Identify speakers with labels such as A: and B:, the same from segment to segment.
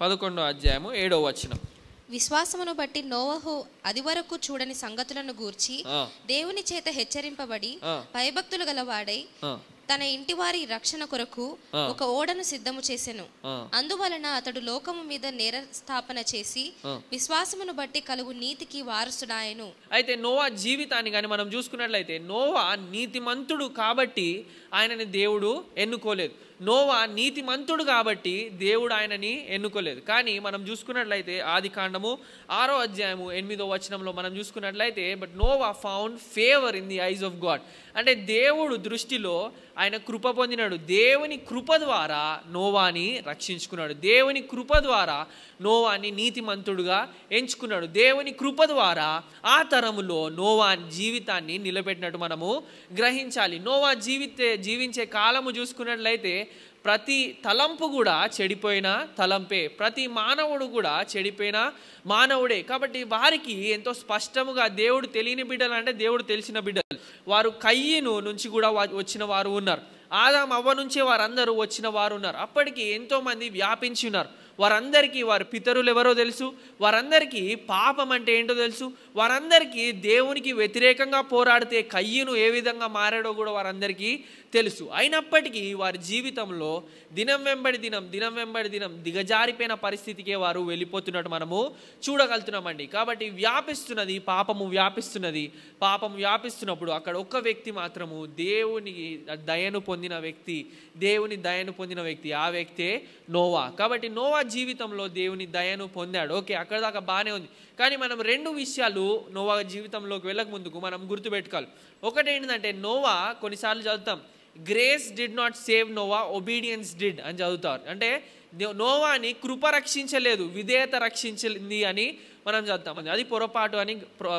A: 11వ అధ్యాయము 7వ వచనం.
B: విశ్వాసమును బట్టి నోవహు అది వరకు చూడని సంగతులను గూర్చి దేవుని చేత హెచ్చరింపబడి భయభక్తులు గలవాడై తన ఇంటి వారి రక్షణ కొరకు ఒక ఓడను సిద్ధము చేసెను. అందువలన అతడు లోకము మీద నేర స్థాపన చేసి విశ్వాసమును బట్టి కలుగు నీతికి వారసుడాయను.
A: అయితే నోవా జీవితాన్ని కానీ మనం చూసుకున్నట్లయితే నోవా నీతిమంతుడు కాబట్టి ఆయనని దేవుడు ఎన్నుకోలేదు. నోవా నీతిమంతుడు కాబట్టి దేవుడు ఆయనని ఎన్నుకోలేదు. కానీ మనం చూసుకున్నట్లయితే ఆదికాండము 6వ అధ్యాయము 8వ వచనంలో మనం చూసుకున్నట్లయితే but Noah found favour in the eyes of God. అంటే దేవుడు దృష్టిలో ఆయన కృప పొందినాడు. దేవుని కృప ద్వారా నోవాని రక్షించుకున్నాడు. దేవుని కృప ద్వారా నోవాని నీతిమంతుడుగా ఎంచుకున్నాడు. దేవుని కృప ద్వారా ఆ తరములో నోవా జీవితాన్ని నిలబెట్టినట్టు మనము గ్రహించాలి. నోవా జీవించే కాలము చూసుకున్నట్లయితే ప్రతి తలంపు కూడా చెడిపోయిన తలంపే, ప్రతి మానవుడు కూడా చెడిపోయిన మానవుడే. కాబట్టి వారికి ఎంతో స్పష్టముగా దేవుడు తెలియని బిడ్డలు అంటే దేవుడు తెలిసిన బిడ్డలు వారు కయ్యను నుంచి కూడా వచ్చిన వారు ఉన్నారు. ఆదాం అవ్వ నుంచే వారందరూ వచ్చిన వారు ఉన్నారు. అప్పటికి ఎంతోమంది వ్యాపించి ఉన్నారు. వారందరికీ వారి పితరులు ఎవరో తెలుసు, వారందరికీ పాపం అంటే ఏంటో తెలుసు, వారందరికీ దేవునికి వ్యతిరేకంగా పోరాడితే కయ్యను ఏ విధంగా మారాడో కూడా వారందరికీ తెలుసు. అయినప్పటికీ వారి జీవితంలో దినం వెంబడి దినం దిగజారిపోయిన పరిస్థితికే వారు వెళ్ళిపోతున్నట్టు మనము చూడగలుగుతున్నామండి. కాబట్టి పాపము వ్యాపిస్తున్నప్పుడు అక్కడ ఒక్క వ్యక్తి మాత్రము దేవుని దయను పొందిన వ్యక్తి ఆ వ్యక్తే నోవా. కాబట్టి నోవా జీవితంలో దేవుని దయను పొందాడు. ఓకే, అక్కడ దాకా బాగానే ఉంది. కానీ మనం 2 విషయాలు నోవా జీవితంలోకి వెళ్ళక ముందుకు మనం గుర్తుపెట్టుకోవాలి. ఒకటి ఏంటంటే నోవా కొన్నిసార్లు చదువుతాం grace did not save Noah, obedience did అని చదువుతారు. అంటే నోవాని కృప రక్షించలేదు, విధేయత రక్షించింది అని మనం చదువుతాం. అది పొరపాటు అని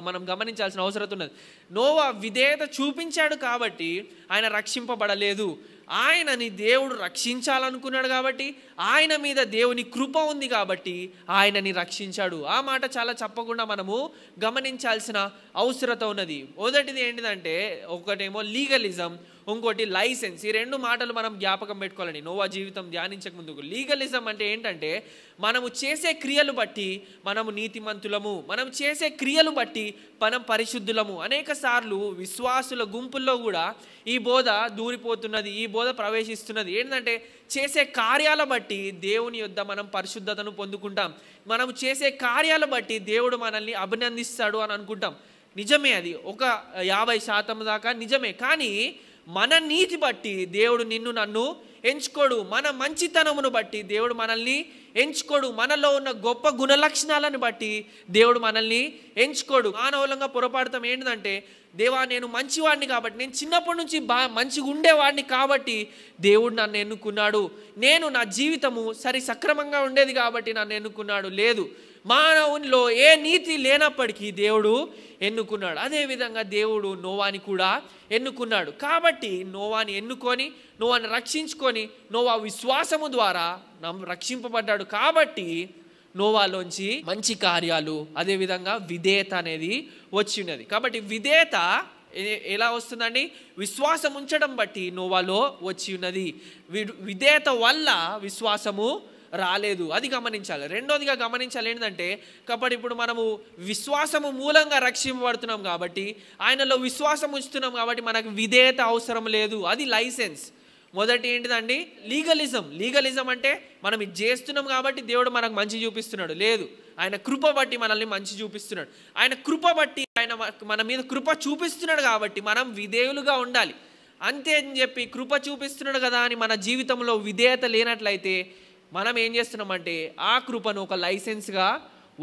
A: మనం గమనించాల్సిన అవసరం ఉన్నది. నోవా విధేయత చూపించాడు కాబట్టి ఆయన రక్షింపబడలేదు. ఆయనని దేవుడు రక్షించాలనుకున్నాడు కాబట్టి ఆయన మీద దేవుని కృప ఉంది కాబట్టి ఆయనని రక్షించాడు. ఆ మాట చాలా చెప్పకుండా మనము గమనించాల్సిన అవసరత ఉన్నది. మొదటిది ఏంటిదంటే ఒకటేమో లీగలిజం, ఇంకోటి లైసెన్స్. ఈ 2 మాటలు మనం జ్ఞాపకం పెట్టుకోవాలండి నోవా జీవితం ధ్యానించక ముందుకు. లీగలిజం అంటే ఏంటంటే మనము చేసే క్రియలు బట్టి మనము నీతిమంతులము, మనం చేసే క్రియలు బట్టి మనం పరిశుద్ధులము. అనేక సార్లు విశ్వాసుల గుంపుల్లో కూడా ఈ బోధ దూరిపోతున్నది, ఈ బోధ ప్రవేశిస్తున్నది. ఏంటంటే చేసే కార్యాల బట్టి దేవుని యొద్ద మనం పరిశుద్ధతను పొందుకుంటాం, మనం చేసే కార్యాల బట్టి దేవుడు మనల్ని అభినందిస్తాడు అని అనుకుంటాం. నిజమే, అది ఒక 50% దాకా నిజమే. కానీ మన నీతి బట్టి దేవుడు నిన్ను నన్ను ఎంచుకోడు, మన మంచితనమును బట్టి దేవుడు మనల్ని ఎంచుకోడు, మనలో ఉన్న గొప్ప గుణలక్షణాలను బట్టి దేవుడు మనల్ని ఎంచుకోడు. మానవులంగా పొరపాడతాం ఏంటంటే దేవా నేను మంచివాడిని కాబట్టి, నేను చిన్నప్పటి నుంచి మంచిగా ఉండేవాడిని కాబట్టి దేవుడు నన్ను ఎన్నుకున్నాడు, నేను నా జీవితము సక్రమంగా ఉండేది కాబట్టి నన్ను ఎన్నుకున్నాడు. లేదు, మానవునిలో ఏ నీతి లేనప్పటికీ దేవుడు ఎన్నుకున్నాడు. అదేవిధంగా దేవుడు నోవాని కూడా ఎన్నుకున్నాడు. కాబట్టి నోవాని ఎన్నుకొని నోవాని రక్షించుకొని నోవా విశ్వాసము ద్వారా రక్షింపబడ్డాడు. కాబట్టి నోవాలోంచి మంచి కార్యాలు అదేవిధంగా విధేయత అనేది వచ్చి ఉన్నది. కాబట్టి విధేయత ఎలా వస్తుందండి? విశ్వాసం ఉంచడం బట్టి నోవాలో వచ్చి ఉన్నది. విధేయత వల్ల విశ్వాసము రాలేదు, అది గమనించాలి. రెండోదిగా గమనించాలి ఏంటంటే కాబట్టి ఇప్పుడు మనము విశ్వాసము మూలంగా రక్షింపబడుతున్నాం కాబట్టి, ఆయనలో విశ్వాసం ఉంచుతున్నాం కాబట్టి మనకు విధేయత అవసరం లేదు, అది లైసెన్స్. మొదటి ఏంటిదండి? లీగలిజం అంటే మనం ఇది చేస్తున్నాం కాబట్టి దేవుడు మనకు మంచి చూపిస్తున్నాడు. లేదు, ఆయన కృప బట్టి మనల్ని మంచి చూపిస్తున్నాడు. ఆయన కృప బట్టి ఆయన మన మీద కృప చూపిస్తున్నాడు కాబట్టి మనం విధేయులుగా ఉండాలి. అంతే అని చెప్పి కృప చూపిస్తున్నాడు కదా అని మన జీవితంలో విధేయత లేనట్లయితే మనం ఏం చేస్తున్నామంటే ఆ కృపను ఒక లైసెన్స్గా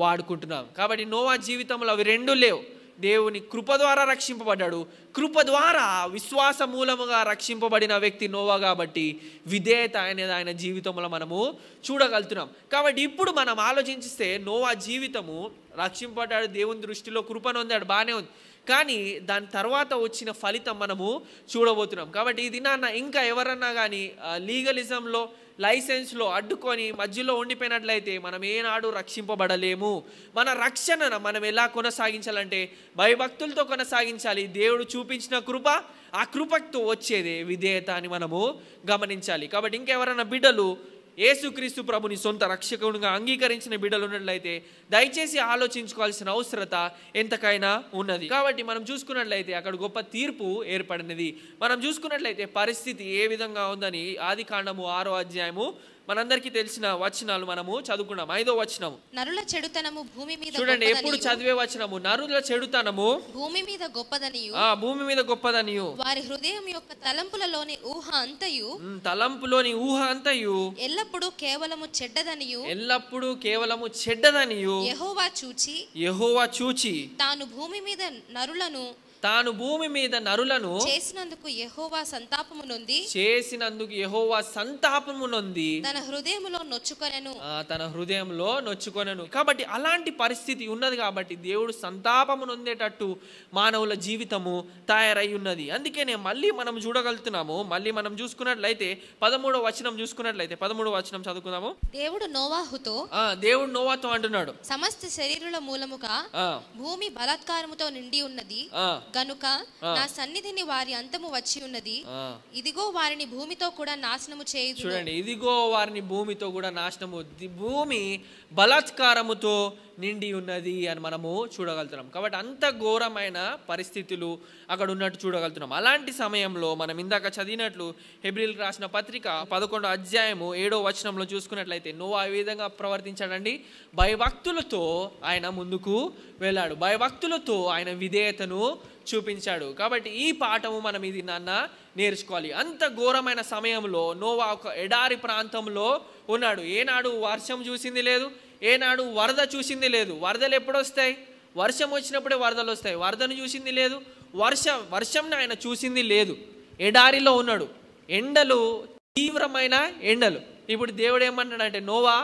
A: వాడుకుంటున్నాం. కాబట్టి నోవా జీవితంలో అవి 2 లేవు. దేవుని కృప ద్వారా రక్షింపబడ్డాడు, కృప ద్వారా విశ్వాస మూలముగా రక్షింపబడిన వ్యక్తి నోవా కాబట్టి విధేయత అనేది ఆయన జీవితంలో మనము చూడగలుగుతున్నాం. కాబట్టి ఇప్పుడు మనం ఆలోచిస్తే నోవా జీవితము రక్షింపబడ్డాడు, దేవుని దృష్టిలో కృపను పొందాడు, బాగానే ఉంది. కానీ దాని తర్వాత వచ్చిన ఫలితం మనము చూడబోతున్నాం. కాబట్టి ఇది ఇంకా ఎవరన్నా కానీ లీగలిజంలో లైసెన్స్లో అడ్డుకొని మధ్యలో ఉండిపోయినట్లయితే మనం ఏనాడు రక్షింపబడలేము. మన రక్షణను మనం ఎలా కొనసాగించాలంటే భయభక్తులతో కొనసాగించాలి. దేవుడు చూపించిన కృప, ఆ కృపతో వచ్చేదే విధేయత అని మనము గమనించాలి. కాబట్టి ఇంకెవరైనా బిడ్డలు యేసుక్రీస్తు ప్రభుని సొంత రక్షకునిగా అంగీకరించిన బిడ్డలు ఉన్నట్లయితే దయచేసి ఆలోచించుకోవాల్సిన అవసరత ఎంతకైనా ఉన్నది. కాబట్టి మనం చూసుకున్నట్లయితే అక్కడ గొప్ప తీర్పు ఏర్పడినది. మనం చూసుకున్నట్లయితే పరిస్థితి ఏ విధంగా ఉందని ఆదికాండము 6వ అధ్యాయము మనందరికీ తెలిసిన వచనాలు మనము చదువుకున్నాం. 5వ వచనము,
B: నరుల చెడుతనము భూమి మీద
A: చూడండి, ఎప్పుడు చదివే వచనము, నరుల చెడుతనము
B: భూమి మీద గొప్పదనియు,
A: భూమి మీద గొప్పదనియు,
B: వారి హృదయం యొక్క తలంపులలోని ఊహ అంతయు,
A: తలంపులోని ఊహ అంతయు
B: ఎల్లప్పుడూ కేవలము చెడ్డదనియు,
A: ఎల్లప్పుడూ కేవలము చెడ్డదనియు
B: యెహోవా చూచి
A: తాను భూమి మీద నరులను
B: చేసినందుకు యెహోవా
A: సంతాపము నొంది తన హృదయంలో నొచ్చుకొనెను. కాబట్టి అలాంటి పరిస్థితి ఉన్నది కాబట్టి దేవుడు సంతాపము నొందేటట్టు మానవుల జీవితము తయారై ఉన్నది. అందుకనే మళ్ళీ మనం చూడగలుగుతున్నాము. మళ్ళీ మనం చూసుకున్నట్లయితే 13వ వచనం చూసుకున్నట్లయితే 13వ వచనం చదువుకుందాము. దేవుడు నోవాతో అంటున్నాడు,
B: సమస్త శరీరుల మూలముగా భూమి బలాత్కారముతో నిండి ఉన్నది గనుక నా సన్నిధిని వారి అంతము వచ్చి ఉన్నది. ఇదిగో వారిని భూమితో కూడా నాశనము చేయుదును.
A: చూడండి, ఇదిగో వారిని భూమితో కూడా నాశనము, భూమి బలాత్కారముతో నిండి ఉన్నది అని మనము చూడగలుగుతున్నాం. కాబట్టి అంత ఘోరమైన పరిస్థితులు అక్కడ ఉన్నట్టు చూడగలుగుతున్నాం. అలాంటి సమయంలో మనం ఇందాక చదివినట్లు హెబ్రీయులకు రాసిన పత్రిక 11వ అధ్యాయము 7వ వచనంలో చూసుకున్నట్లయితే నోవా ఏ విధంగా ప్రవర్తించాడండి? భయభక్తులతో ఆయన ముందుకు వెళ్ళాడు, భయభక్తులతో ఆయన విధేయతను చూపించాడు. కాబట్టి ఈ పాఠము మనం ఇది నేర్చుకోవాలి. అంత ఘోరమైన సమయంలో నోవా ఒక ఎడారి ప్రాంతంలో ఉన్నాడు. ఏనాడు వర్షం చూసింది లేదు, ఏనాడు వరద చూసింది లేదు. వరదలు ఎప్పుడు వస్తాయి? వర్షం వచ్చినప్పుడే వరదలు వస్తాయి. వరదను చూసింది లేదు, వర్షంని ఆయన చూసింది లేదు. ఎడారిలో ఉన్నాడు, ఎండలు, తీవ్రమైన ఎండలు. ఇప్పుడు దేవుడు ఏమన్నాడంటే, నోవా,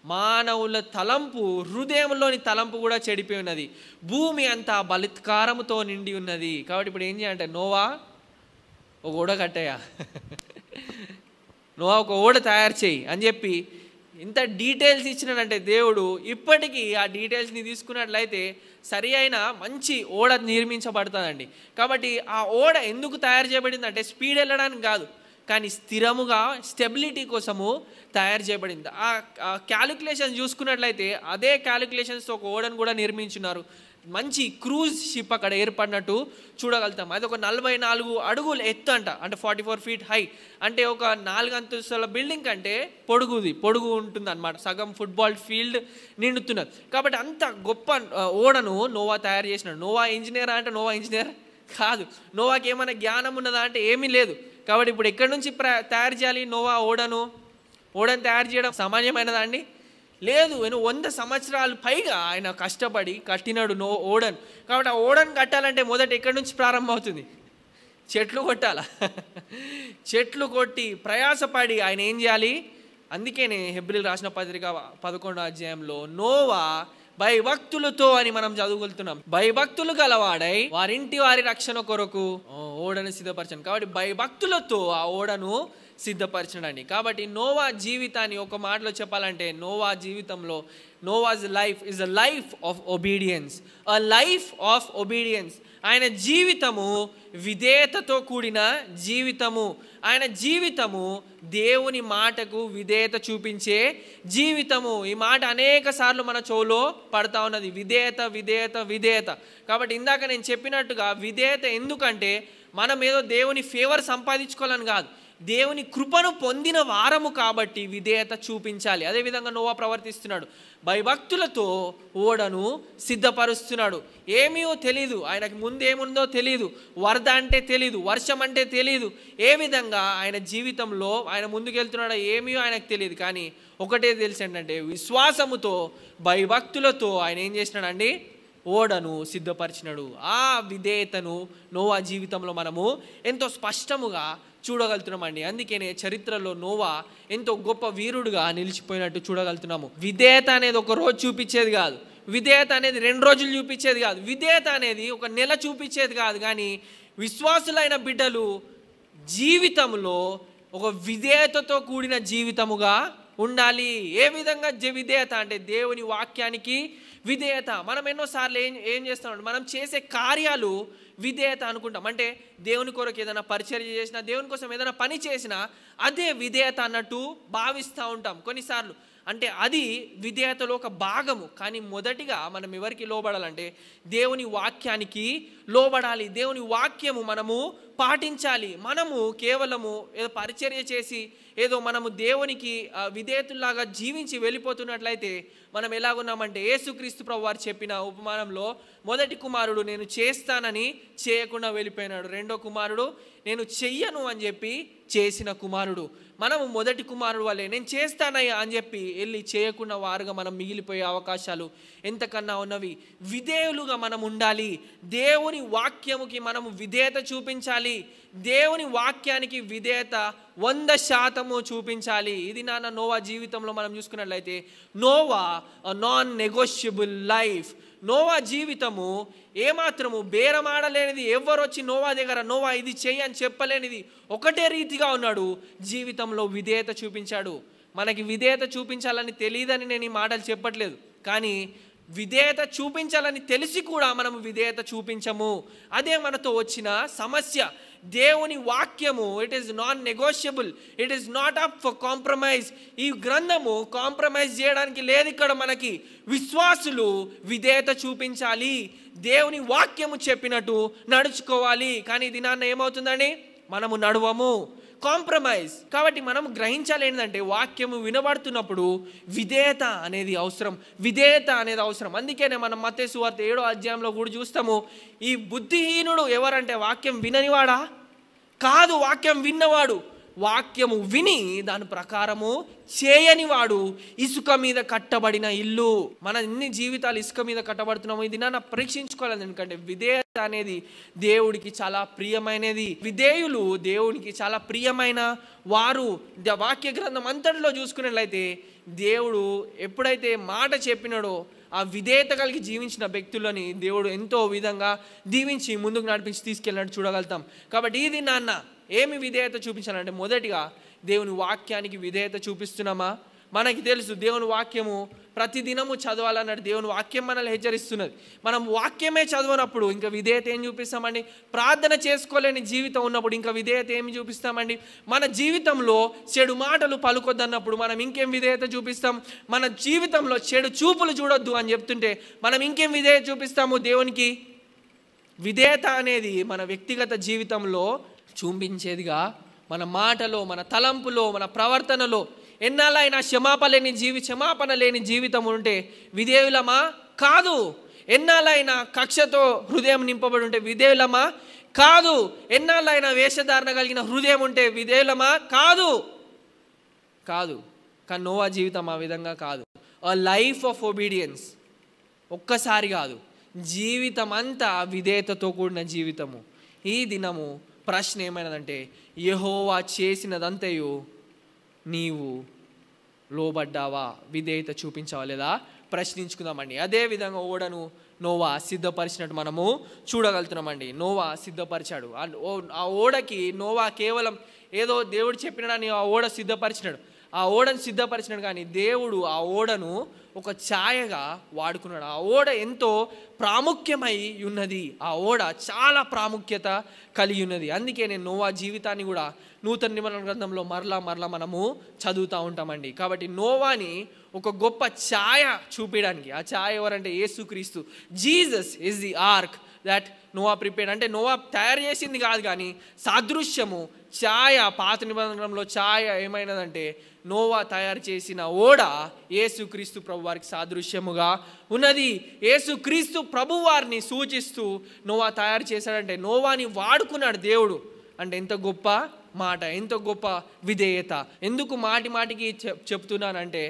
A: మానవుల తలంపు, హృదయంలోని తలంపు కూడా చెడిపోయి ఉన్నది, భూమి అంతా బలాత్కారముతో నిండి ఉన్నది. కాబట్టి ఇప్పుడు ఏం చేయాలంటే, నోవా ఒక ఓడ కట్టేయా, నోవా ఒక ఓడ తయారు చేయి అని చెప్పి ఇంత డీటెయిల్స్ ఇచ్చినాడంటే దేవుడు, ఇప్పటికీ ఆ డీటెయిల్స్ని తీసుకున్నట్లయితే సరి అయిన మంచి ఓడ నిర్మించబడుతుందండి. కాబట్టి ఆ ఓడ ఎందుకు తయారు చేయబడింది అంటే స్పీడ్ వెళ్ళడానికి కాదు, కానీ స్థిరముగా స్టెబిలిటీ కోసము తయారు చేయబడింది. ఆ క్యాలిక్యులేషన్స్ చూసుకున్నట్లయితే అదే క్యాలిక్యులేషన్స్తో ఒక ఓడను కూడా నిర్మించున్నారు. మంచి క్రూజ్ షిప్ అక్కడ ఏర్పడినట్టు చూడగలుగుతాం. అది ఒక 44 అడుగులు ఎత్తు అంట, అంటే 44 feet హై, అంటే ఒక 4 అంతస్తుల బిల్డింగ్ కంటే పొడుగు ఉంటుంది అన్నమాట. సగం ఫుట్బాల్ ఫీల్డ్ నిండుతున్నది. కాబట్టి అంత గొప్ప ఓడను నోవా తయారు చేసినాడు. నోవా ఇంజనీరా అంటే నోవా ఇంజనీర్ కాదు. నోవాకి ఏమైనా జ్ఞానం ఉన్నదా అంటే ఏమీ లేదు. కాబట్టి ఇప్పుడు ఎక్కడి నుంచి తయారు చేయాలి నోవా ఓడను తయారు చేయడం సామాన్యమైనదా అండి? లేదు. 100 సంవత్సరాలు పైగా ఆయన కష్టపడి కట్టినాడు ఓడను. కాబట్టి ఆ ఓడను కట్టాలంటే మొదట ఎక్కడి నుంచి ప్రారంభం అవుతుంది? చెట్లు కొట్టాల. చెట్లు కొట్టి ప్రయాసపడి ఆయన ఏం చేయాలి? అందుకేనే హెబ్రీయులకు రాసిన పత్రిక 11వ అధ్యాయంలో నోవా భయభక్తులతో అని మనం చదువుకుంటున్నాం. భయభక్తులు గలవాడై వారింటి వారి రక్షణ కొరకు ఓడను సిద్ధపరచండి. కాబట్టి భయభక్తులతో ఆ ఓడను సిద్ధపరచండి. కాబట్టి నోవా జీవితాన్ని ఒక మాటలో చెప్పాలంటే, నోవా జీవితంలో నోవాస్ life is a life of obedience, a life of obedience. ఆయన జీవితము విధేయతతో కూడిన జీవితము. ఆయన జీవితము దేవుని మాటకు విధేయత చూపించే జీవితము. ఈ మాట అనేక సార్లు మన చెవులో పడతా ఉన్నది, విధేయత విధేయత విధేయత. కాబట్టి ఇందాక నేను చెప్పినట్టుగా విధేయత ఎందుకంటే మనం ఏదో దేవుని ఫేవర్ సంపాదించుకోవాలని కాదు, దేవుని కృపను పొందిన వారము కాబట్టి విధేయత చూపించాలి. అదేవిధంగా నోవా ప్రవర్తిస్తున్నాడు, భయభక్తులతో ఓడను సిద్ధపరుస్తున్నాడు. ఏమీ తెలీదు, ఆయనకు ముందు ఏముందో తెలీదు, వరద అంటే తెలీదు, వర్షం అంటే తెలీదు, ఏ విధంగా ఆయన జీవితంలో ఆయన ముందుకెళ్తున్నాడో ఏమీ ఆయనకు తెలియదు. కానీ ఒకటే తెలుసు ఏంటంటే, విశ్వాసముతో భయభక్తులతో ఆయన ఏం చేసినాడండి? ఓడను సిద్ధపరిచినాడు. ఆ విధేయతను నోవా జీవితంలో మనము ఎంతో స్పష్టముగా చూడగలుగుతున్నామండి. అందుకనే చరిత్రలో నోవా ఎంతో గొప్ప వీరుడుగా నిలిచిపోయినట్టు చూడగలుగుతున్నాము. విధేయత అనేది ఒక రోజు చూపించేది కాదు, విధేయత అనేది 2 రోజులు చూపించేది కాదు, విధేయత అనేది ఒక నెల చూపించేది కాదు. కానీ విశ్వాసులైన బిడ్డలు జీవితంలో ఒక విధేయతతో కూడిన జీవితముగా ఉండాలి. ఏ విధంగా విధేయత అంటే దేవుని వాక్యానికి విధేయత. మనం ఎన్నోసార్లు ఏం చేస్తామంటే మనం చేసే కార్యాలు విధేయత అనుకుంటాం. అంటే దేవుని కొరకు ఏదైనా పరిచర్య చేసినా, దేవుని కోసం ఏదైనా పని చేసినా అదే విధేయత అన్నట్టు భావిస్తూ ఉంటాం కొన్నిసార్లు. అంటే అది విధేయతలో ఒక భాగము. కానీ మొదటిగా మనం ఎవరికి లోబడాలంటే దేవుని వాక్యానికి లోబడాలి. దేవుని వాక్యము మనము పాటించాలి. మనము కేవలము ఏదో పరిచర్య చేసి ఏదో మనము దేవునికి విధేయతుల్లాగా జీవించి వెళ్ళిపోతున్నట్లయితే మనం ఎలాగున్నామంటే యేసుక్రీస్తు ప్రభు వారు చెప్పిన ఉపమానంలో మొదటి కుమారుడు నేను చేస్తానని చేయకుండా వెళ్ళిపోయినాడు. రెండో కుమారుడు నేను చెయ్యను అని చెప్పి చేసిన కుమారుడు. మనము మొదటి కుమారుడు వల్లే నేను చేస్తానయ్యా అని చెప్పి వెళ్ళి చేయకుండా వారుగా మనం మిగిలిపోయే అవకాశాలు ఎంతకన్నా ఉన్నవి. విధేయులుగా మనం ఉండాలి. దేవుని వాక్యముకి మనము విధేయత చూపించాలి. దేవుని వాక్యానికి విధేయత 100% చూపించాలి. ఇది నోవా జీవితంలో మనం చూసుకున్నట్లయితే Noah non negotiable life. Noah జీవితము ఏమాత్రము బేరమాడలేనిది. ఎవరు వచ్చి నోవా దగ్గర నోవా ఇది చెయ్యి అని చెప్పలేనిది. ఒకటే రీతిగా ఉన్నాడు. జీవితంలో విధేయత చూపించాడు. మనకి విధేయత చూపించాలని తెలియదని నేను ఈ మాటలు చెప్పట్లేదు. కానీ విధేయత చూపించాలని తెలిసి కూడా మనము విధేయత చూపించము. అదే మనతో వచ్చిన సమస్య. దేవుని వాక్యము it is non negotiable, it is not up for compromise. ఈ గ్రంథము కాంప్రమైజ్ చేయడానికి లేదు. ఇక్కడ మనకి విశ్వాసులు విధేయత చూపించాలి. దేవుని వాక్యము చెప్పినట్టు నడుచుకోవాలి. కానీ దినాన్న ఏమవుతుందండి, మనము నడువము, కాంప్రమైజ్. కాబట్టి మనం గ్రహించాలి ఏంటంటే వాక్యము వినబడుతున్నప్పుడు విధేయత అనేది అవసరం. విధేయత అనేది అవసరం. అందుకనే మనం మత్తయి సువార్త 7వ అధ్యాయంలో కూడా చూస్తాము. ఈ బుద్ధిహీనుడు ఎవరంటే వాక్యం విననివాడా కాదు, వాక్యం విన్నవాడు. వాక్యము విని దాని ప్రకారము చేయనివాడు ఇసుక మీద కట్టబడిన ఇల్లు. మన ఎన్ని జీవితాలు ఇసుక మీద కట్టబడుతున్నాము ఇది నా పరీక్షించుకోవాలి. ఎందుకంటే విధేయత అనేది దేవుడికి చాలా ప్రియమైనది. విధేయులు దేవునికి చాలా ప్రియమైన వారు. వాక్య గ్రంథం అంతటిలో చూసుకున్నట్లయితే దేవుడు ఎప్పుడైతే మాట చెప్పినాడో ఆ విధేయత కలిగి జీవించిన వ్యక్తులని దేవుడు ఎంతో విధంగా దీవించి ముందుకు నడిపించి తీసుకెళ్ళినట్టు చూడగలుగుతాం. కాబట్టి ఇది నాన్న ఏమి విధేయత చూపించాలంటే మొదటిగా దేవుని వాక్యానికి విధేయత చూపిస్తున్నామా? మనకి తెలుసు దేవుని వాక్యము ప్రతిదినము చదవాలన్నట్టు దేవుని వాక్యం మనల్ని హెచ్చరిస్తున్నది. మనం వాక్యమే చదవనప్పుడు ఇంకా విధేయత ఏం చూపిస్తామండి? ప్రార్థన చేసుకోలేని జీవితం ఉన్నప్పుడు ఇంకా విధేయత ఏమి చూపిస్తామండి? మన జీవితంలో చెడు మాటలు పలుకొద్దన్నప్పుడు మనం ఇంకేం విధేయత చూపిస్తాం? మన జీవితంలో చెడు చూపులు చూడొద్దు అని చెప్తుంటే మనం ఇంకేం విధేయత చూపిస్తాము దేవునికి? విధేయత అనేది మన వ్యక్తిగత జీవితంలో చూపించేదిగా మన మాటలో, మన తలంపులో, మన ప్రవర్తనలో ఎన్నాళ్ళైనా క్షమాపణ లేని జీవితం ఉంటే విధేయులమా? కాదు. ఎన్నాళ్ళైనా కక్షతో హృదయం నింపబడి ఉంటే విధేయులమా? కాదు. ఎన్నాళ్ళైనా వేషధారణ కలిగిన హృదయం ఉంటే విధేయులమా? కాదు. కానీ నోవా జీవితం ఆ విధంగా కాదు. A life of obedience. ఒక్కసారి కాదు, జీవితం అంతా విధేయతతో కూడిన జీవితము. ఈ దినము ప్రశ్న ఏమైనదంటే యెహోవా చేసినదంతయు నీవు లోబడ్డావా? విధేయత చూపించావా లేదా ప్రశ్నించుకుందామండి. అదేవిధంగా ఓడను నోవా సిద్ధపరిచినట్టు మనము చూడగలుగుతున్నామండి. నోవా సిద్ధపరిచాడు. ఆ ఓడకి నోవా కేవలం ఏదో దేవుడు చెప్పినాడని ఆ ఓడ సిద్ధపరిచినాడు. ఆ ఓడను సిద్ధపరిచినాడు. కానీ దేవుడు ఆ ఓడను ఒక ఛాయగా వాడుకున్నాడు. ఆ ఓడ ఎంతో ప్రాముఖ్యమై ఉన్నది. ఆ ఓడ చాలా ప్రాముఖ్యత కలిగి ఉన్నది. అందుకే నేను నోవా జీవితాన్ని కూడా నూతన నిబంధన గ్రంథంలో మరలా మనము చదువుతూ ఉంటామండి. కాబట్టి నోవాని ఒక గొప్ప ఛాయ చూపించడానికి, ఆ ఛాయ ఎవరంటే యేసుక్రీస్తు. Jesus is the ark that Noah prepared. అంటే నోవా తయారు చేసింది కాదు, కానీ సాదృశ్యము ఛాయ. పాత నిబంధనలో ఛాయ ఏమైనదంటే నోవా తయారు చేసిన ఓడ యేసుక్రీస్తు ప్రభు వారికి సాదృశ్యముగా ఉన్నది. యేసుక్రీస్తు ప్రభు వారిని సూచిస్తూ నోవా తయారు చేశాడంటే నోవాని వాడుకున్నాడు దేవుడు. అంటే ఎంత గొప్ప మాట, ఎంత గొప్ప విధేయత. ఎందుకు మాటికి చెప్తున్నానంటే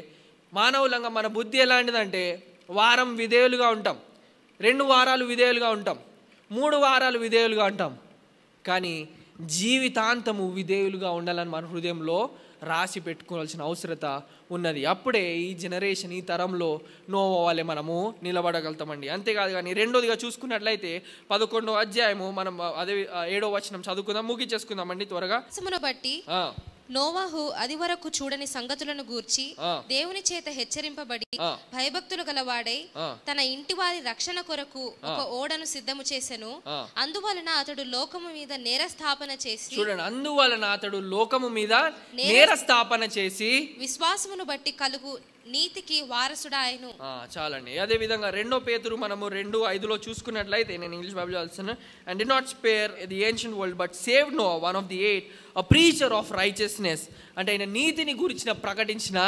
A: మానవులంగా మన బుద్ధి ఎలాంటిదంటే వారం విధేయులుగా ఉంటాం, 2 వారాలు విధేయులుగా ఉంటాం, 3 వారాలు విధేయులుగా ఉంటాం. కానీ జీవితాంతము విధేయులుగా ఉండాలని మన హృదయంలో రాసి పెట్టుకోవాల్సిన అవసరత ఉన్నది. అప్పుడే ఈ జనరేషన్, ఈ తరంలో నోవా వాళ్ళే మనము నిలబడగలుగుతామండి. అంతేకాదు కానీ రెండోదిగా చూసుకున్నట్లయితే 11వ అధ్యాయము మనం అదే 7వ వచనం చదువుకుందాం, ముగించేసుకుందామండి త్వరగా.
B: బట్టి నోవాహు అది వరకు చూడని సంగతులను గూర్చి దేవుని చేత హెచ్చరింపబడి భయభక్తులు గలవాడై తన ఇంటి వారి రక్షణ కొరకు ఒక ఓడను సిద్ధము చేసెను. అందువలన అతడు లోకము మీద నేర స్థాపన చేసి,
A: చూడండి, అందువలన అతడు లోకము మీద నేర స్థాపన చేసి
B: విశ్వాసమును బట్టి కలుగు నీతికి వారసుడాయను.
A: చాలండి. అదే విధంగా 2 పేతురు మనము 2:5 చూసుకున్నట్లయితే, నేను ఇంగ్లీష్ బైబిల్ చదువుతున్నాను. And did not spare the ancient world but saved Noah one of the 8, a preacher of righteousness. అంటే ఆయన నీతిని గురించిన ప్రకటించిన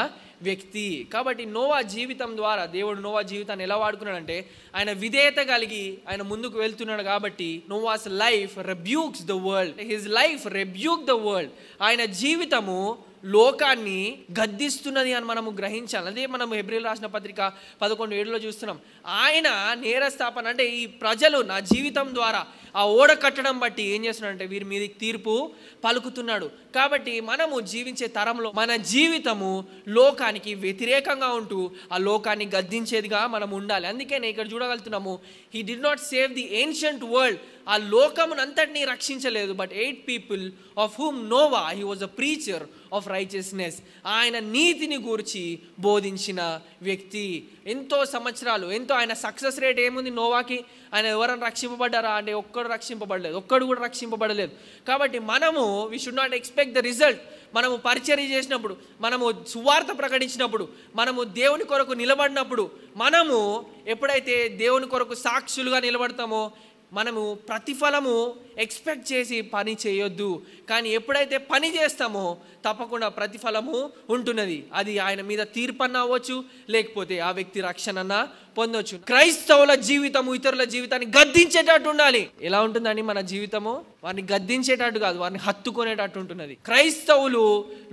A: వ్యక్తి. కాబట్టి నోవా జీవితం ద్వారా దేవుడు నోవా జీవితాన్ని ఎలా వాడుకున్నాడంటే, ఆయన విధేయత కలిగి ఆయన ముందుకు వెళ్తున్నాడు. కాబట్టి నోవాస్ life rebukes the world. his life rebuked the world. ఆయన జీవితము లోకాన్ని గద్దిస్తున్నది అని మనము గ్రహించాలి. అదే మనము హెబ్రీయులకు రాసిన పత్రిక 11:7 చూస్తున్నాం. ఆయన నేరస్థాపన అంటే ఈ ప్రజలు నా జీవితం ద్వారా ఆ ఓడ కట్టడం బట్టి ఏం చేస్తున్నాడంటే వీరి మీదకి తీర్పు పలుకుతున్నాడు. కాబట్టి మనము జీవించే తరంలో మన జీవితము లోకానికి వ్యతిరేకంగా ఉంటూ ఆ లోకాన్ని గద్దించేదిగా మనం ఉండాలి. అందుకనే ఇక్కడ చూడగలుగుతున్నాము, he did not save the ancient world. ఆ లోకమునంతటినీ రక్షించలేదు. But 8 people of whom Noah he was a preacher of righteousness. ఆయన నీతిని గూర్చి బోధించిన వ్యక్తి. ఎంతో సంవత్సరాలు, ఎంతో ఆయన సక్సెస్ రేట్ ఏముంది నోవాకి? ఆయన ఎవరైనా రక్షింపబడ్డారా అంటే ఒక్కడు రక్షింపబడలేదు, ఒక్కడు కూడా రక్షింపబడలేదు. కాబట్టి మనము we should not expect the result. మనము పరిచర్య చేసినప్పుడు, మనము సువార్త ప్రకటించినప్పుడు, మనము దేవుని కొరకు నిలబడినప్పుడు, మనము ఎప్పుడైతే దేవుని కొరకు సాక్షులుగా నిలబడతామో మనము ప్రతిఫలము ఎక్స్పెక్ట్ చేసి పని చేయొద్దు. కానీ ఎప్పుడైతే పని చేస్తామో తప్పకుండా ప్రతిఫలము ఉంటున్నది. అది ఆయన మీద తీర్పన్న అవ్వచ్చు, లేకపోతే ఆ వ్యక్తి రక్షణ పొందొచ్చు. క్రైస్తవుల జీవితము ఇతరుల జీవితాన్ని గద్దించేటట్టు ఉండాలి. ఎలా ఉంటుందని మన జీవితము? వారిని గద్దించేటట్టు కాదు, వారిని హత్తుకునేటట్టు ఉంటున్నది. క్రైస్తవులు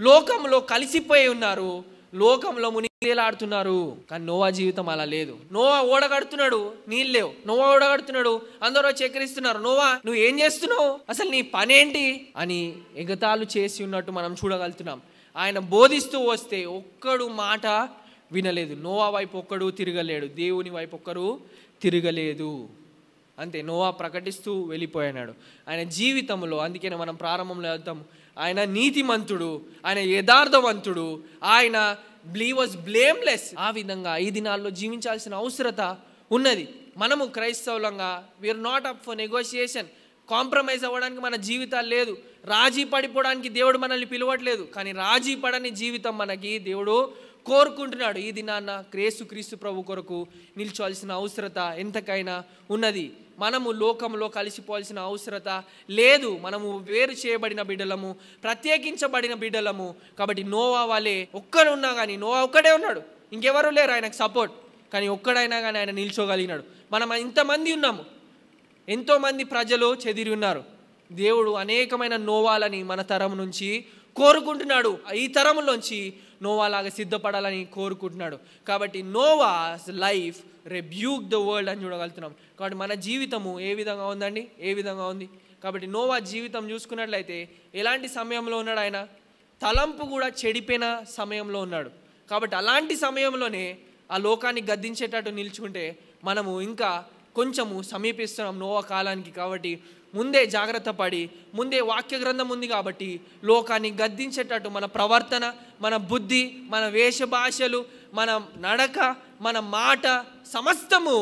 A: లోకంలో కలిసిపోయి ఉన్నారు, లోకంలో మునిగేలాడుతున్నారు. కానీ నోవా జీవితం అలా లేదు. నోవా ఓడగడుతున్నాడు, నీళ్ళు లేవు. నోవా ఓడగడుతున్నాడు, అందరూ చక్కరిస్తున్నారు. నోవా నువ్వు ఏం చేస్తున్నావు, అసలు నీ పనేంటి అని ఎగతాళి చేసి ఉన్నట్టు మనం చూడగలుగుతున్నాం. ఆయన బోధిస్తూ వస్తే ఒక్కడు మాట వినలేదు. నోవా వైపు ఒక్కడు తిరగలేడు, దేవుని వైపు ఒక్కరు తిరగలేదు. అంతే, నోవా ప్రకటిస్తూ వెళ్ళిపోయాడు ఆయన జీవితంలో. అందుకనే మనం ప్రారంభంలో వెళ్తాము, ఆయన నీతిమంతుడు, ఆయన యథార్థవంతుడు, ఆయన వాజ్ బ్లేమ్లెస్. ఆ విధంగా ఈ దినాల్లో జీవించాల్సిన అవసరత ఉన్నది. మనము క్రైస్తవులంగా we are not up for negotiation. Compromise అవ్వడానికి మన జీవితాలు లేదు. రాజీ పడిపోవడానికి దేవుడు మనల్ని పిలవట్లేదు. కానీ రాజీ పడని జీవితం మనకి దేవుడు కోరుకుంటున్నాడు. ఈ దినాన్న యేసుక్రీస్తు ప్రభు కొరకు నిల్చోవాల్సిన అవసరత ఎంతకైనా ఉన్నది. మనము లోకంలో కలిసిపోవాల్సిన అవసరత లేదు. మనము వేరు చేయబడిన బిడ్డలము, ప్రత్యేకించబడిన బిడ్డలము. కాబట్టి నోవా వాళ్ళే ఒక్కడు ఉన్నా కానీ, నోవా ఒక్కడే ఉన్నాడు, ఇంకెవరు లేరు ఆయనకు సపోర్ట్. కానీ ఒక్కడైనా కానీ ఆయన నిల్చోగలిగినాడు. మనం ఇంతమంది ఉన్నాము, ఎంతోమంది ప్రజలు చెదిరి ఉన్నారు. దేవుడు అనేకమైన నోవాలని మన తరం నుంచి కోరుకుంటున్నాడు. ఈ తరంలోంచి నోవాలాగా సిద్ధపడాలని కోరుకుంటున్నాడు. కాబట్టి నోవాస్ లైఫ్ రెబ్యూక్ ద వరల్డ్ అని చూడగలుగుతున్నాం. కాబట్టి మన జీవితము ఏ విధంగా ఉందండి? ఏ విధంగా ఉంది? కాబట్టి నోవా జీవితం చూసుకున్నట్లయితే ఎలాంటి సమయంలో ఉన్నాడు? ఆయన తలంపు కూడా చెడిపోయిన సమయంలో ఉన్నాడు. కాబట్టి అలాంటి సమయంలోనే ఆ లోకాన్ని గద్దించేటట్టు నిల్చుకుంటే మనము ఇంకా కొంచెము సమీపిస్తున్నాం నోవా కాలానికి. కాబట్టి ముందే జాగ్రత్త పడి, ముందే వాక్య గ్రంథం ఉంది కాబట్టి లోకాన్ని గద్దించేటట్టు మన ప్రవర్తన, మన బుద్ధి, మన వేషభాషలు, మన నడక, మన మాట సమస్తము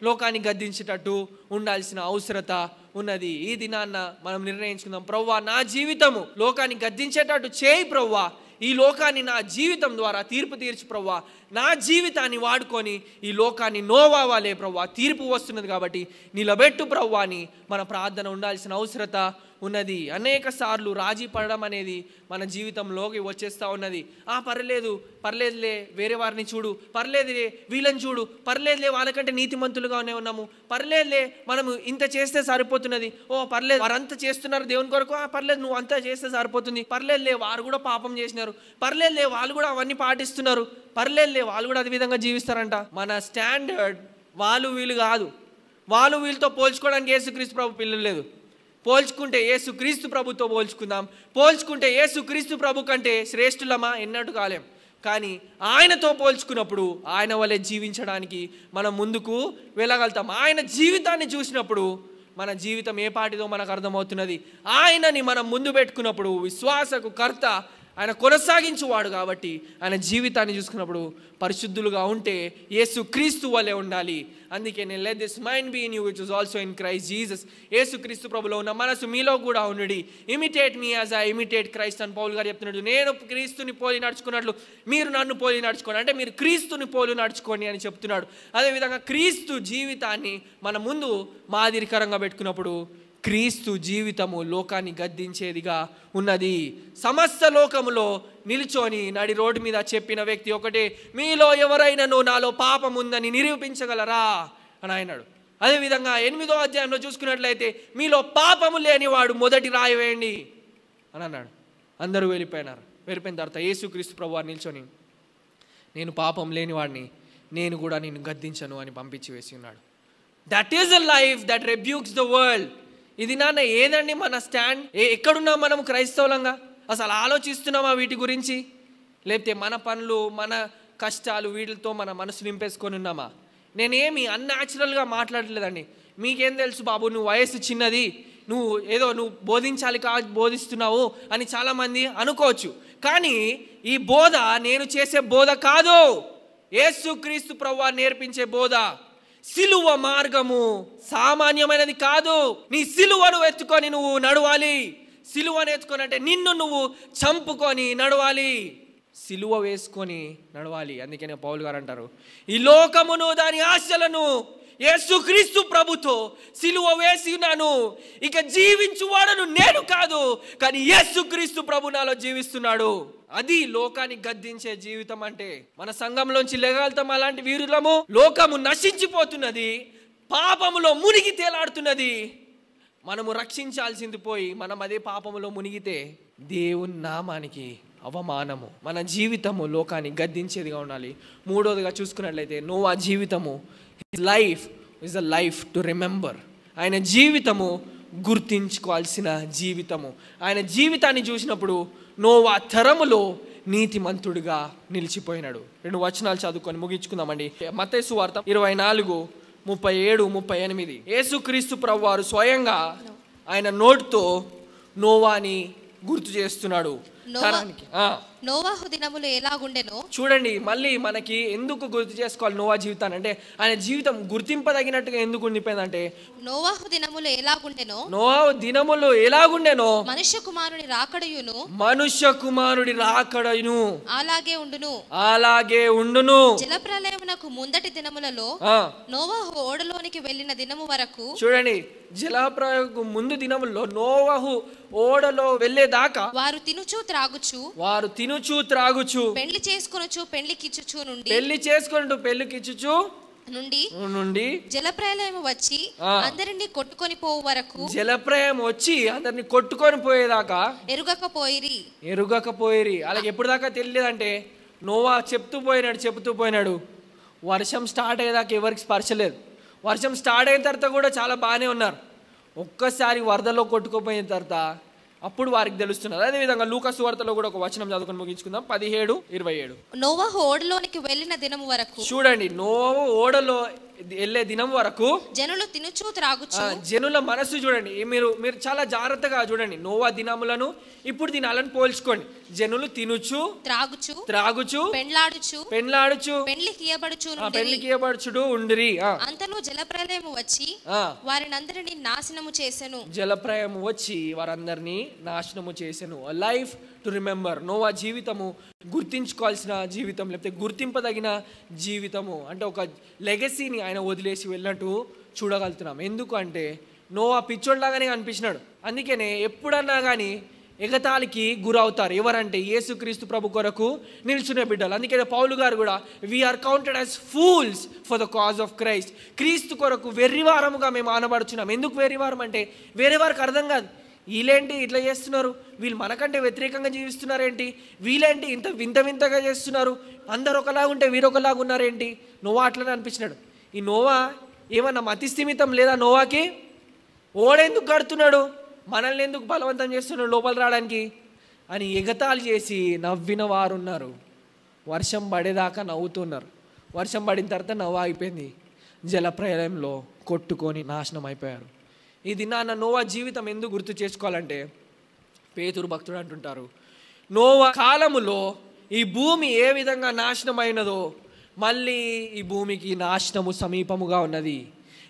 A: లోకాన్ని గద్దించేటట్టు ఉండాల్సిన అవసరత ఉన్నది. ఈ దినాన్న మనం నిర్ణయించుకుందాం, ప్రభువా నా జీవితము లోకాన్ని గద్దించేటట్టు చేయి ప్రభువా. ఈ లోకాన్ని నా జీవితం ద్వారా తీర్పు తీర్చి ప్రభువా. నా జీవితాన్ని వాడుకొని ఈ లోకాన్ని నోవా వాలే ప్రభువా, తీర్పు వస్తున్నది కాబట్టి నిలబెట్టు ప్రభువా అని మన ప్రార్థన ఉండాల్సిన అవసరత ఉన్నది. అనేక సార్లు రాజీ పడడం అనేది మన జీవితంలోకి వచ్చేస్తూ ఉన్నది. పర్లేదులే వేరే వారిని చూడు, పర్లేదులే వీళ్ళని చూడు, పర్లేదులే వాళ్ళకంటే నీతిమంతులుగానే ఉన్నాము, పర్లేదులే మనము ఇంత చేస్తే సరిపోతున్నది, పర్లేదు వారంతా చేస్తున్నారు దేవుని కొరకు, పర్లేదు నువ్వు అంతా చేస్తే సరిపోతుంది, పర్లేదులే వారు కూడా పాపం చేసినారు, పర్లేదులే వాళ్ళు కూడా అవన్నీ పాటిస్తున్నారు, పర్లేదులే వాళ్ళు కూడా అదే విధంగా జీవిస్తారంట. మన స్టాండర్డ్ వాళ్ళు వీళ్ళు కాదు. వాళ్ళు వీళ్ళతో పోల్చుకోవడానికి యేసుక్రీస్తు ప్రభు పిల్లలు లేదు. పోల్చుకుంటే యేసుక్రీస్తు ప్రభుతో పోల్చుకుందాం. పోల్చుకుంటే యేసుక్రీస్తు ప్రభు కంటే శ్రేష్ఠులమా? ఎన్నట్టు కాలేం. కానీ ఆయనతో పోల్చుకున్నప్పుడు ఆయన వలె జీవించడానికి మనం ముందుకు వెళ్ళగలుగుతాం. ఆయన జీవితాన్ని చూసినప్పుడు మన జీవితం ఏ పాటిదో మనకు అర్థమవుతున్నది. ఆయనని మనం ముందు పెట్టుకున్నప్పుడు విశ్వాసకు కర్త ఆయన కొనసాగించువాడు కాబట్టి ఆయన జీవితాన్ని చూసుకున్నప్పుడు పరిశుద్ధులుగా ఉంటే యేసు క్రీస్తు వలె ఉండాలి. అందుకే నేను let this mind be in you which is also in Christ Jesus. Yesu Kreestu ప్రభులో ఉన్న మనసు మీలో కూడా ఉండుడి. Imitate me as I imitate Christ అని పౌలు గారు చెప్తున్నాడు. నేను క్రీస్తుని పోలి నడుచుకున్నట్లు మీరు నన్ను పోలి నడుచుకోండి, అంటే మీరు క్రీస్తుని పోలి నడుచుకోండి అని చెప్తున్నాడు. అదేవిధంగా క్రీస్తు జీవితాన్ని మన ముందు మాదిరికరంగా పెట్టుకున్నప్పుడు క్రీస్తు జీవితము లోకాన్ని గద్దించేదిగా ఉన్నది. సమస్త లోకములో నిల్చొని నడి రోడ్డు మీద చెప్పిన వ్యక్తి ఒకటే, మీలో ఎవరైనాను నాలో పాపం ఉందని నిరూపించగలరా అని అన్నాడు. అదేవిధంగా 8వ అధ్యాయంలో చూసుకున్నట్లయితే మీలో పాపము లేనివాడు మొదటి రాయి వేయండి అని అన్నాడు. అందరూ వెళ్ళిపోయినారు. వెళ్ళిపోయిన తర్వాత యేసుక్రీస్తు ప్రభువారు నిల్చొని, నేను పాపం లేనివాడిని, నేను కూడా నిన్ను గద్దించను అని పంపించి వేసి ఉన్నాడు. That is a life that rebukes the world. ఇది నాన్న ఏదండి మన స్టాండ్? ఎక్కడున్నాం మనం క్రైస్తవులంగా? అసలు ఆలోచిస్తున్నామా వీటి గురించి? లేకపోతే మన పనులు, మన కష్టాలు, వీటితో మన మనసు నింపేసుకొని ఉన్నామా? నేనేమి అన్యాచురల్గా మాట్లాడలేదండి. మీకేం తెలుసు బాబు, నువ్వు వయసు చిన్నది, నువ్వు బోధించాలి బోధిస్తున్నావు అని చాలామంది అనుకోవచ్చు. కానీ ఈ బోధ నేను చేసే బోధ కాదు, యేసుక్రీస్తు ప్రభువు నేర్పించే బోధ. సిలువ మార్గము సామాన్యమైనది కాదు. నీ సిలువను ఎత్తుకొని నువ్వు నడవాలి. సిలువను ఎత్తుకొని అంటే నిన్ను నువ్వు చంపుకొని నడవాలి, సిలువ వేసుకొని నడవాలి. అందుకనే పౌలు గారు అంటారు, ఈ లోకమును దాని ఆశలను యేసుక్రీస్తు ప్రభుతో సిలువ వేసి ఉన్నాను, ఇక జీవించువాడను నేను కాదు, కానీ యేసుక్రీస్తు ప్రభు నాలో జీవిస్తున్నాడు. అది లోకాన్ని గద్దించే జీవితం అంటే. మన సంఘంలోంచి లేగలుగుతాం అలాంటి వీరులము. లోకము నశించిపోతున్నది, పాపములో మునిగి తేలాడుతున్నది. మనము రక్షించాల్సింది పోయి మనం అదే పాపములో మునిగితే దేవుని నామానికి అవమానము. మన జీవితము లోకాన్ని గద్దించేదిగా ఉండాలి. 3వదిగా చూసుకున్నట్లయితే నోవా జీవితము, his life is a life to remember. ఆయన జీవితము గుర్తించుకోవాల్సిన జీవితము. ఆయన జీవితాన్ని చూసినప్పుడు నోవా తరములో నీతిమంతుడిగా నిలిచిపోయినాడు. 2 వచనాలు చదువుకొని ముగించుకుందామండి. మత్తయి సువార్త 24:37-38. యేసుక్రీస్తు ప్రభువారు స్వయంగా ఆయన నోటితో నోవాని గుర్తు చేస్తున్నాడు.
B: నోవాహు దినములు ఎలాగుండెనో చూడండి.
A: మళ్ళీ మనకి ఎందుకు గుర్తు చేసుకోవాలి నోవా జీవితాన్ని అంటే, ఆయన జీవితం గుర్తింపదగినట్టుగా ఎందుకు ఉండిపోయిందంటే,
B: నోవాహు దినములు
A: ఎలాగుండెనో
B: మనుష్య కుమారుని రాకడయును అలాగే ఉండును. జలప్రలయమునకు ముందటి దినములలో నోవాహు ఓడలోనికి వెళ్ళిన దినము వరకు.
A: చూడండి, జలప్రలయమునకు ముందు దినముల్లో నోవాహు ఓడలో వెళ్ళేదాకా
B: వారు తినుచు
A: త్రాగుచు
B: పెళ్లి చేసుకొనుచు
A: పెళ్లికిచ్చుచు నుండి
B: జలప్రలయము వచ్చి అందరిని కొట్టుకొని పోవు వరకు.
A: జలప్రలయం వచ్చి అందరిని కొట్టుకొని పోయేదాకా ఎరుగకపోయిరి. అలాగే ఎప్పుడు దాకా తెలియదంటే, నోవా చెప్తూ పోయినాడు. వర్షం స్టార్ట్ అయ్యేదాకా ఎవరికి స్పర్శ లేదు. వర్షం స్టార్ట్ అయిన తర్వాత కూడా చాలా బాగానే ఉన్నారు. ఒక్కసారి వరదలో కొట్టుకుపోయిన తర్వాత అప్పుడు వారికి తెలుస్తున్నారు. అదేవిధంగా లూకా సువార్తలో కూడా ఒక వచనం చదువుకొని ముగించుకుందాం. 17:27.
B: నోవాహు ఓడలోనికి వెళ్ళిన దినం వరకు.
A: చూడండి, నోవా ఓడలో వెళ్ళే దినం వరకు
B: జనులు తినుచు త్రాగుచు.
A: జనుల మనసు చూడండి, మీరు చాలా జాగ్రత్తగా చూడండి. నోవా దినములను ఇప్పుడు దినాలను పోల్చుకోండి. జనులు తినుచు త్రాగుచు పెండ్లాడుచు పెళ్లికియబడుచుడు ఉండిరి.
B: అంతలో జలప్రలయము వచ్చి వారినందరినీ నాశనము
A: చేసెను. Life to remember. నోవా జీవితము గుర్తించుకోవాల్సిన జీవితం, లేకపోతే గుర్తింపదగిన జీవితము. అంటే ఒక లెగసీని ఆయన వదిలేసి వెళ్ళినట్టు చూడగలుగుతున్నాం. ఎందుకు అంటే నోవా పిచ్చోడ్లాగానే కనిపించినాడు. అందుకనే ఎప్పుడన్నా కానీ ఎగతాళికి గురవుతారు. ఎవరంటే యేసుక్రీస్తు ప్రభు కొరకు నిల్చునే బిడ్డలు. అందుకనే పౌలు గారు కూడా we are counted as fools for the cause of Christ. క్రీస్తు కొరకు వెర్రివారముగా మేము ఆనబడుచున్నాం. ఎందుకు వెర్రివారం అంటే, వేరే వారికి అర్థం కాదు. వీళ్ళేంటి ఇట్లా చేస్తున్నారు, వీళ్ళు మనకంటే వ్యతిరేకంగా జీవిస్తున్నారేంటి, వీళ్ళేంటి ఇంత వింతగా చేస్తున్నారు, అందరు ఒకలాగా ఉంటే వీరొకలాగా ఉన్నారేంటి. నోవా అట్లనే అనిపించినాడు. ఈ నోవా ఏమన్నా మతిస్థిమితం లేదా నోవాకి? ఓడెందుకు కడుతున్నాడు, మనల్ని ఎందుకు బలవంతం చేస్తున్నాడు లోపల రావడానికి అని ఎగతాళి చేసి నవ్విన వారు ఉన్నారు. వర్షం పడేదాకా నవ్వుతున్నారు. వర్షం పడిన తర్వాత నవ్వు ఆగిపోయింది. జలప్రలయంలో కొట్టుకొని నాశనం అయిపోయారు. ఈ దినాన్న నోవా జీవితం ఎందుకు గుర్తు చేసుకోవాలంటే, పేతురు భక్తుడు అంటుంటారు, నోవా కాలములో ఈ భూమి ఏ విధంగా నాశనమైనదో మళ్ళీ ఈ భూమికి నాశనము సమీపముగా ఉన్నది.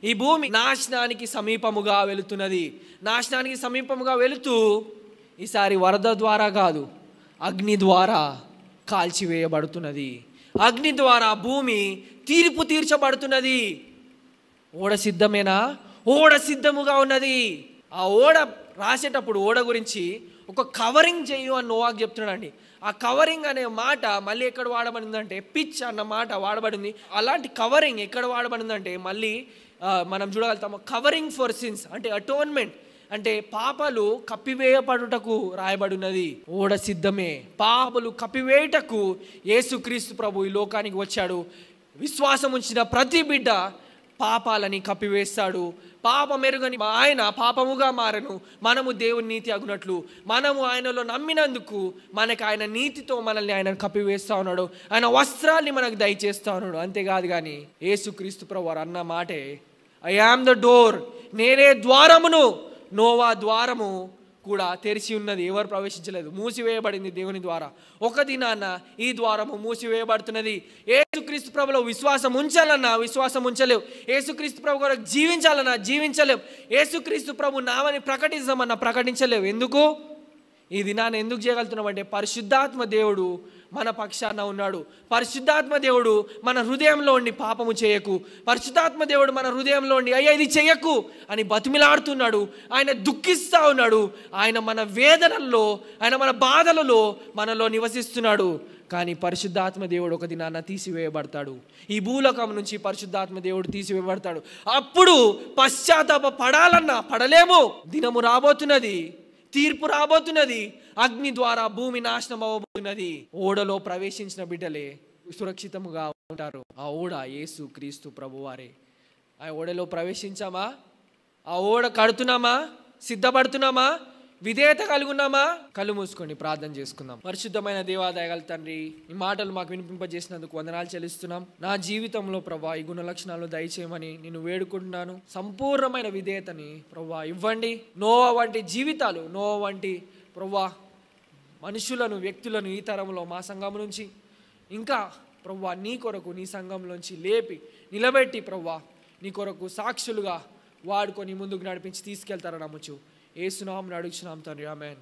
A: ఈ భూమి నాశనానికి సమీపముగా వెళుతున్నది. నాశనానికి సమీపముగా వెళుతూ ఈసారి వరద ద్వారా కాదు, అగ్ని ద్వారా కాల్చివేయబడుతున్నది. అగ్ని ద్వారా భూమి తీర్పు తీర్చబడుతున్నది. ఓడ సిద్ధమేనా? ఓడ సిద్ధముగా ఉన్నది. ఆ ఓడ రాసేటప్పుడు ఓడ గురించి ఒక కవరింగ్ చేయు అని నోవాకు చెప్తున్నాడండి. ఆ కవరింగ్ అనే మాట మళ్ళీ ఎక్కడ వాడబడిందంటే పిచ్ అన్న మాట వాడబడింది. అలాంటి కవరింగ్ ఎక్కడ వాడబడిందంటే మళ్ళీ మనం చూడగలుగుతాము, కవరింగ్ ఫర్ సిన్స్ అంటే అటోన్మెంట్, అంటే పాపాలు కప్పివేయబడుటకు రాయబడినది. ఓడ సిద్ధమే. పాపాలు కప్పివేయుటకు యేసుక్రీస్తు ప్రభు ఈ లోకానికి వచ్చాడు. విశ్వాసం ఉంచిన ప్రతి బిడ్డ పాపాలని కప్పివేస్తాడు. పాపం ఎరుగని ఆయన పాపముగా మారను, మనము దేవుని నీతి అగునట్లు. మనము ఆయనలో నమ్మినందుకు మనకు ఆయన నీతితో మనల్ని ఆయన కప్పివేస్తా ఉన్నాడు. ఆయన వస్త్రాన్ని మనకు దయచేస్తా ఉన్నాడు. అంతేకాదు కానీ యేసుక్రీస్తు ప్రభువారు అన్న మాటే, ఐ యామ్ ద డోర్, నేనే ద్వారమును. నోవా ద్వారము కూడా తెరిచి ఉన్నది, ఎవరు ప్రవేశించలేదు, మూసివేయబడింది దేవుని ద్వారా. ఒక దినాన ఈ ద్వారము మూసివేయబడుతున్నది. యేసుక్రీస్తు ప్రభులో విశ్వాసం ఉంచాలన్నా విశ్వాసం ఉంచలేవు. యేసుక్రీస్తు ప్రభు కొరకు జీవించాలన్నా జీవించలేవు. యేసుక్రీస్తు ప్రభు నామని ప్రకటించమన్నా ప్రకటించలేవు. ఎందుకు? ఈ దినాన్ని ఎందుకు చేయగలుగుతున్నామంటే పరిశుద్ధాత్మ దేవుడు మన పక్షాన ఉన్నాడు. పరిశుద్ధాత్మ దేవుడు మన హృదయంలో ఉండి పాపము చేయకు, పరిశుద్ధాత్మ దేవుడు మన హృదయంలో ఉండి అయ్యా ఇది చెయ్యకు అని బతిమిలాడుతున్నాడు. ఆయన దుఃఖిస్తూ ఉన్నాడు. ఆయన మన వేదనల్లో, ఆయన మన బాధలలో మనలో నివసిస్తున్నాడు. కానీ పరిశుద్ధాత్మ దేవుడు ఒక దినాన తీసివేయబడతాడు. ఈ భూలోకం నుంచి పరిశుద్ధాత్మ దేవుడు తీసివేయబడతాడు. అప్పుడు పశ్చాత్తాప పడాలన్నా పడలేము. దినము రాబోతున్నది, తీర్పు రాబోతున్నది, అగ్ని ద్వారా భూమి నాశనం అవ్వబోతున్నది. ఓడలో ప్రవేశించిన బిడ్డలే సురక్షితముగా ఉంటారు. ఆ ఓడ యేసు క్రీస్తు ప్రభువారే. ఆ ఓడలో ప్రవేశించామా? ఆ ఓడ కడుతున్నామా? సిద్ధపడుతున్నామా? విధేయత కలుగున్నామా? కళ్ళు మూసుకొని ప్రార్థన చేసుకుందాం. పరిశుద్ధమైన దేవాదయగల తండ్రి, ఈ మాటలు మాకు వినిపింపజేసినందుకు వందనాలు చెల్లిస్తున్నాం. నా జీవితంలో ప్రభా ఈ గుణ లక్షణాలు దయచేయమని నేను వేడుకుంటున్నాను. సంపూర్ణమైన విధేయతని ప్రభా ఇవ్వండి. నోవా వంటి జీవితాలు, నోవా వంటి ప్రభా మనుషులను, వ్యక్తులను ఈ తరంలో మా సంఘం నుంచి ఇంకా ప్రభా నీ కొరకు నీ సంఘంలోంచి లేపి నిలబెట్టి ప్రభా నీ కొరకు సాక్షులుగా వాడుకొని ముందుకు నడిపించి తీసుకెళ్తారని నమ్మచ్చు. యేసు నామమున అడుగుచున్నాం తండ్రి, ఆమేన్.